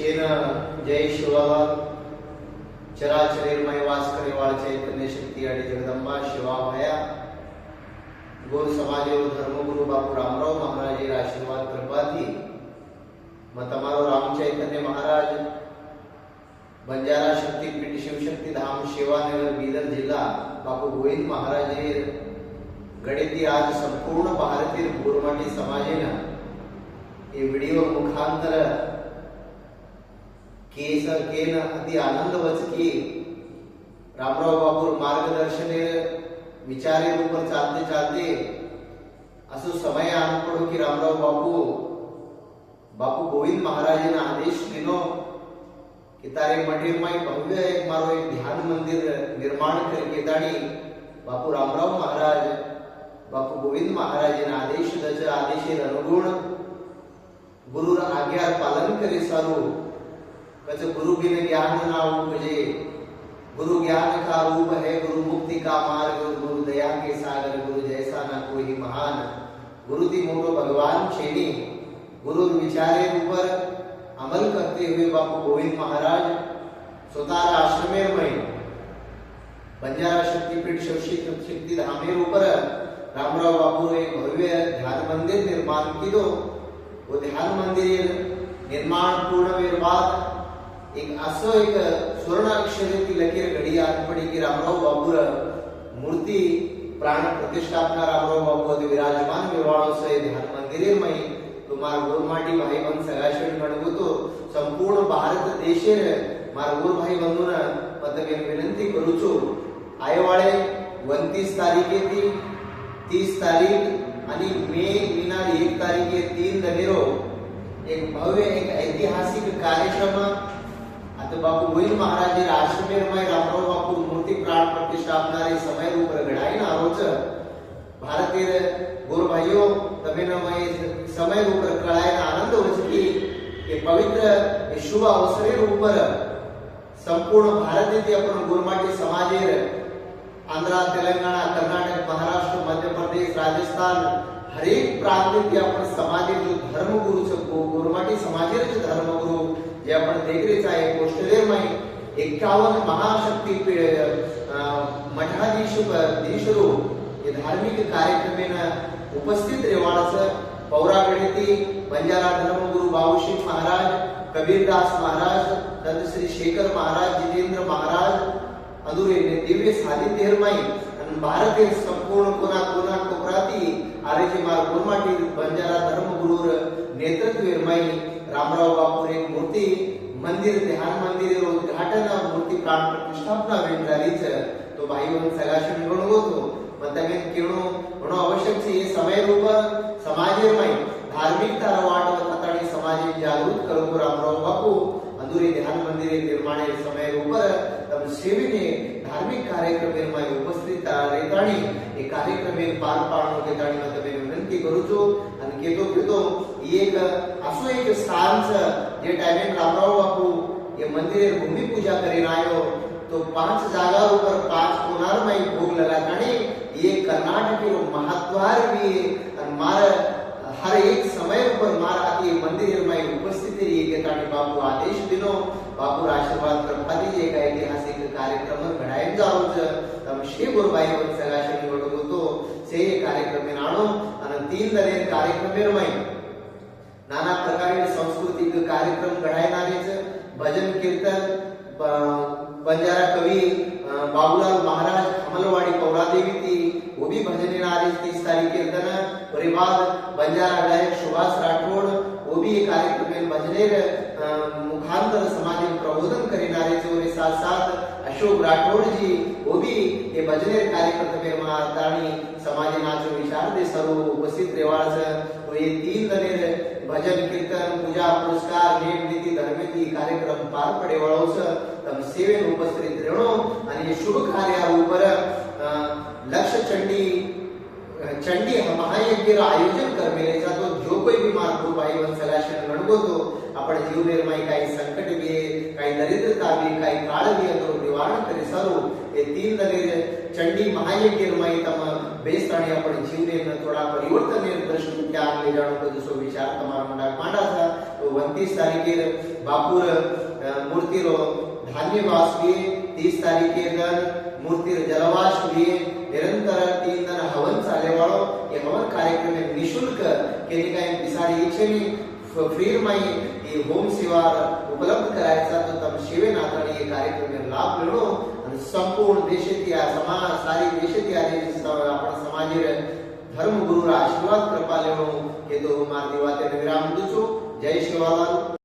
शेन जय शिवाला चराचरेरमय वास करेवाळ चैतन्य शक्ती आणि जगदंबा शिवाभाया गोर समाजे धर्मगुरु बापू रामराव महाराज आशीर्वाद कृपाथी मग તમારો राम चैतन्य महाराज बंजारा शक्तीपीठ शिवशक्ती धाम सेवानगर बीदर जिल्हा बापू गोविंद महाराज गणिती आज संपूर्ण भारतीय गोरमाटी समाजेना ये वीडियो मुखांतर केस केन अति आनंद वचकी रामराव बापू मार्गदर्शने विचारे ऊपर चालते चालते असो समय आन पडो की रामराव बापू गोविंद महाराज ने आदेश दिनो कि तारे मंदिर में भव्य एक मारो एक ध्यान मंदिर निर्माण करके दाड़ी बापू रामराव महाराज बापू गोविंद महाराज ने आदेश दच आदेशे अनुगुण गुरु आज्ञा पालन करे सारू कच गुरु बिन ज्ञान ना उपजे गुरु ज्ञान का रूप है गुरु मुक्ति का मार्ग गुरु दया के सागर गुरु जैसा ना कोई महान गुरु ती मोटो भगवान छेनी गुरु विचारे ऊपर अमल करते हुए बापू गोविंद महाराज स्वतः आश्रमेर में बंजारा शक्तीपीठ शक्ती धामेर ऊपर रामराव बापू एक भव्य ध्यान मंदिर निर्माण किदो वो ध्यान मंदिर निर्माण पूर्ण वेर बाद एक असो एक स्वर्ण अक्षरे ती लकीर घड़ी आत पड़ी की रामराव बापू मूर्ति प्राण प्रतिष्ठापना रामराव बापू विराजमान विवाह से ध्यान मंदिर में मार गोरमाटी भाई बंद सगाशेण गणगुतो संपूर्ण भारत देशेर मार गोर भाई बंधून पतके विनंती करू छु आयवाळे 29 तारीखे ती 30 तारीख आणि मे महिना 1 तारीखे 3 दनेरो एक भव्य एक ऐतिहासिक कार्यक्रम आता बापू गोविंद महाराज आश्रमेर में रामराव बापू मूर्ति प्राण प्रतिष्ठापना रे समय ऊपर घडाई ना रोज भारतीय गुरु भाइयों तमे न समय ऊपर कळायना आनंद वचकी ये पवित्र ये शुभ अवसरे ऊपर संपूर्ण भारतीय आपण गुरमाटी समाजेर आंध्र तेलंगाना कर्नाटक महाराष्ट्र मध्य प्रदेश राजस्थान हर एक प्रांतीय आपण समाजे जो धर्मगुरु गुरमाटी समाजेर जो धर्मगुरु जे आपण देखरेच आहे पोस्टरेर में 51 महाशक्ती मठाधीशरू ये धार्मिक कार्यक्रमेन उपस्थित रेवाळाचं पौरागणिती बंजारा धर्मगुरु बाबूसिंह महाराज कबीरदास महाराज संत श्री शेखर महाराज जितेंद्र महाराज अधुरे दिव्य सानिध्यमय आणि भारतीय संपूर्ण कोना कोना कोपराती आरेचे मार गुरमाटी बंजारा धर्मगुरु नेतृत्वमय रामराव बापू एक मूर्ति मंदिर ध्यान मंदिर उद्घाटन मूर्ति प्राण प्रतिष्ठापना वेंटारीच तो भाई बहन सगाशण गणगोतो मतमे किणो म्हणो आवश्यक छे ये समय ऊपर समाजेर में धार्मिकता वाट वताणी समाजे जागृत करो रामराव बापू अंदुरी ध्यान मंदिर निर्माण समय ऊपर तम सेविने धार्मिक कार्यक्रम में उपस्थित रेताणी ये कार्यक्रम पार पाडनो के ताणी मतमे विनंती करू छो आणि केतो एक असो एक स्थान जे टाइम रामराव बापू ये मंदिर भूमि पूजा करीन आयो तो 5 जागा ऊपर 5 कोनार में भोग लगा ताणी ये कर्नाटक के महत्वार भी मार हर एक समय पर मार आती मंदिर में उपस्थित रही के ताणी बापू आदेश दिनो बापू आशीर्वाद कृपादी एक ऐतिहासिक कार्यक्रम घडायन जाओ तम श्री गुरुबाई वन सगाशनी वडगोतो से कार्यक्रम में नाणो आणि 3 दने कार्यक्रम में नाना प्रकारचे सांस्कृतिक कार्यक्रम घडायनारे भजन कीर्तन बंजारा कवि बाबूलाल महाराज कमलवाड़ी पौरादेवी थी वो भी भजन नारी 30 तारीख कीर्तन और बाद बंजारा गायक सुभाष राठौड़ वो भी एक कार्यक्रम में भजनेर मुखांतर समाज में प्रबोधन करिनारे और साथ साथ अशोक राठौड़ जी वो भी ये भजनेर कार्यक्रम में मातानी समाज नाचो विचार दे सर्व उपस्थित रेवाळ तो ये 3 दनेर भजन कीर्तन पूजा पुरस्कार नेम नीति धर्मेती कार्यक्रम पार पडे वळोस तम सेवेन उपस्थित रेणो आणि शुभ कार्या ऊपर लक्ष्य चंडी महायज्ञ आयोजन करमेले जातो जो कोई भी मार्ग भाई वन सगाशन गणगोतो आपण जीवनेर में काही संकट भी काही दरिद्रता भी काही काळ भी तो निवारण करे सारू ये 3 दनेर चंडी महायज्ञ में तम बेस्ताणी आपण जीवनेर थोड़ा परिवर्तन दृष्टि क्या ले जाणो तो विचार તમારા મંડા માંડા था तो 29 तारीखेर बापूर मूर्तिर धान्य वासवी 30 तारीखेर मूर्तिर जलवास हुए निरंतर 3 दिन हवन चाले वालो ये हवन कार्यक्रम में निशुल्क केनी काय बिसाडी इच्छेनी फ्री माई ये होम सेवा उपलब्ध करायचा तो तम सेवे नातानी ये कार्यक्रम में लाभ लेणो आणि संपूर्ण देशातील समाज सारी देशातील आपण समाजीर धर्मगुरु आशीर्वाद कृपा लेणो हे तो मार दिवाते विराम दूचो जय शिवालाल।